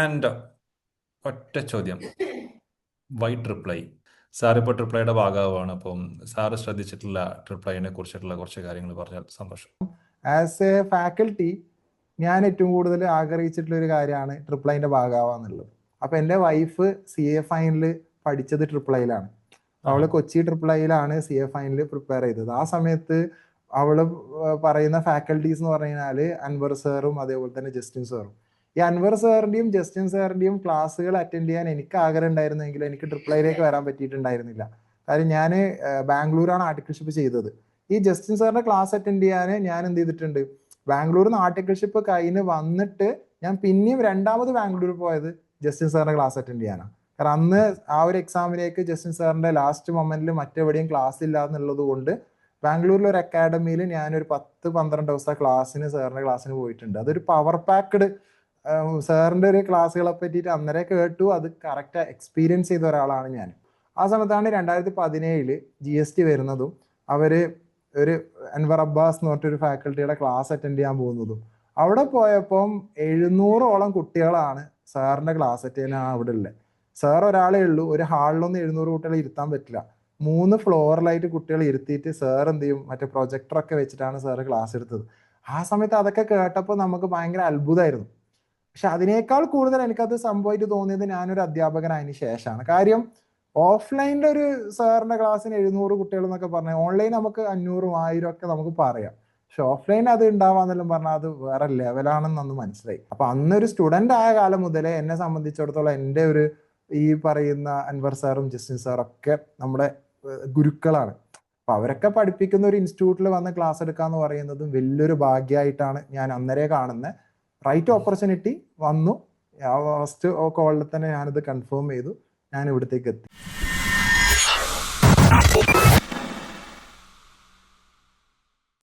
And ഒറ്റ ചോദ്യം, Y ട്രിപ്ലൈ? Sir ഇപ്പോൾ ട്രിപ്ലൈയുടെ ഭാഗമാണ്, അപ്പം സാറ് ശ്രദ്ധിച്ചിട്ടുള്ള ട്രിപ്ലൈനെ കുറിച്ചിട്ടുള്ള കുറച്ച് കാര്യങ്ങൾ പറഞ്ഞാൽ സന്തോഷം. ആസ് എ ഫാക്കൽറ്റി ഞാൻ ഏറ്റവും കൂടുതൽ ആഗ്രഹിച്ചിട്ടുള്ള ഒരു കാര്യമാണ് ട്രിപ്ലൈൻ്റെ ഭാഗമാവാന്നുള്ളത്. അപ്പം എൻ്റെ വൈഫ് CA ഫൈനൽ പഠിച്ചത് ട്രിപ്ലൈയിലാണ്. അവൾ കൊച്ചി ട്രിപ്ലൈയിലാണ് CA ഫൈനൽ പ്രിപ്പയർ ചെയ്തത്. ആ സമയത്ത് അവൾ പറയുന്ന ഫാക്കൽറ്റീസ് എന്ന് പറഞ്ഞു കഴിഞ്ഞാൽ അൻവർ സാറും അതേപോലെ തന്നെ ജസ്റ്റിൻ സാറും. ഈ അൻവർ സാറിൻ്റെയും ജസ്റ്റിൻ സാറിൻ്റെയും ക്ലാസ്സുകൾ അറ്റൻഡ് ചെയ്യാൻ എനിക്ക് ആഗ്രഹം ഉണ്ടായിരുന്നെങ്കിൽ എനിക്ക് ട്രിപ്ലൈയിലേക്ക് വരാൻ പറ്റിയിട്ടുണ്ടായിരുന്നില്ല. കാര്യം ഞാൻ ബാംഗ്ലൂരാണ് ആർട്ടിക്കിൾഷിപ്പ് ചെയ്തത്. ഈ ജസ്റ്റിൻ സാറിന്റെ ക്ലാസ് അറ്റൻഡ് ചെയ്യാൻ ഞാൻ എന്ത് ചെയ്തിട്ടുണ്ട്, ബാംഗ്ലൂരിൽ നിന്ന് ആർട്ടിക്കിൾഷിപ്പ് കഴിഞ്ഞ് വന്നിട്ട് ഞാൻ പിന്നെയും രണ്ടാമത് ബാംഗ്ലൂർ പോയത് ജസ്റ്റിൻ സാറിന്റെ ക്ലാസ് അറ്റൻഡ് ചെയ്യാനാണ്. കാരണം അന്ന് ആ ഒരു എക്സാമിലേക്ക് ജസ്റ്റിൻ സാറിന്റെ ലാസ്റ്റ് മൊമെന്റിൽ മറ്റെവിടെയും ക്ലാസ് ഇല്ല എന്നുള്ളത് കൊണ്ട് ബാംഗ്ലൂരിലെ ഒരു അക്കാഡമിയിൽ ഞാനൊരു 10-12 ദിവസത്തെ ക്ലാസ്സിന് സാറിന്റെ ക്ലാസ്സിന് പോയിട്ടുണ്ട്. അതൊരു പവർ പാക്ഡ് സാറിന്റെ ഒരു ക്ലാസ്സുകളെ പറ്റിയിട്ട് അന്നേരം കേട്ടു, അത് കറക്റ്റ് എക്സ്പീരിയൻസ് ചെയ്ത ഒരാളാണ് ഞാൻ. ആ സമയത്താണ് 2017 GST വരുന്നതും അവര് ഒരു അൻവർ അബ്ബാസ് എന്ന് പറഞ്ഞൊരു ഫാക്കൽറ്റിയുടെ ക്ലാസ് അറ്റൻഡ് ചെയ്യാൻ പോകുന്നതും. അവിടെ പോയപ്പം 700ഓളം കുട്ടികളാണ് സാറിന്റെ ക്ലാസ് അറ്റൻഡ് ചെയ്യാൻ അവിടെ ഉള്ളത്. സാർ ഒരാളേ ഉള്ളൂ, ഒരു ഹാളിലൊന്നും 700 കുട്ടികളെ ഇരുത്താൻ പറ്റില്ല. 3 ഫ്ലോറിലായിട്ട് കുട്ടികളെ ഇരുത്തിയിട്ട് സാർ എന്ത് ചെയ്യും, മറ്റേ പ്രൊജക്ടറൊക്കെ വെച്ചിട്ടാണ് സാറ് ക്ലാസ് എടുത്തത്. ആ സമയത്ത് അതൊക്കെ കേട്ടപ്പോൾ നമുക്ക് ഭയങ്കര അത്ഭുതമായിരുന്നു. പക്ഷെ അതിനേക്കാൾ കൂടുതൽ എനിക്കത് സംഭവമായിട്ട് തോന്നിയത് ഞാനൊരു അധ്യാപകനായതിനു ശേഷമാണ്. കാര്യം ഓഫ്ലൈനിലെ ഒരു സാറിന്റെ ക്ലാസ്സിന് 700 കുട്ടികൾ എന്നൊക്കെ പറഞ്ഞാൽ ഓൺലൈൻ നമുക്ക് 500-1000 ഒക്കെ നമുക്ക് പറയാം. പക്ഷെ ഓഫ്ലൈൻ അത് ഉണ്ടാവാന്നെല്ലാം പറഞ്ഞാൽ അത് വേറെ ലെവലാണെന്നൊന്ന് മനസ്സിലായി. അപ്പൊ അന്നൊരു സ്റ്റുഡന്റ് ആയ കാലം മുതലേ എന്നെ സംബന്ധിച്ചിടത്തോളം എൻ്റെ ഒരു ഈ പറയുന്ന അൻവർ സാറും ജസ്റ്റിൻ സാറും ഒക്കെ നമ്മുടെ ഗുരുക്കളാണ്. അപ്പൊ അവരൊക്കെ പഠിപ്പിക്കുന്ന ഒരു ഇൻസ്റ്റിറ്റ്യൂട്ടിൽ വന്ന് ക്ലാസ് എടുക്കുക എന്ന് പറയുന്നതും വലിയൊരു ഭാഗ്യമായിട്ടാണ് ഞാൻ അന്നേരെ കാണുന്നത്. റൈറ്റ് ഓപ്പർച്യൂണിറ്റി വന്നു, ഫസ്റ്റ് കോളിൽ തന്നെ ഞാനിത് കൺഫേം ചെയ്തു, ഞാൻ ഇവിടത്തേക്ക് എത്തി.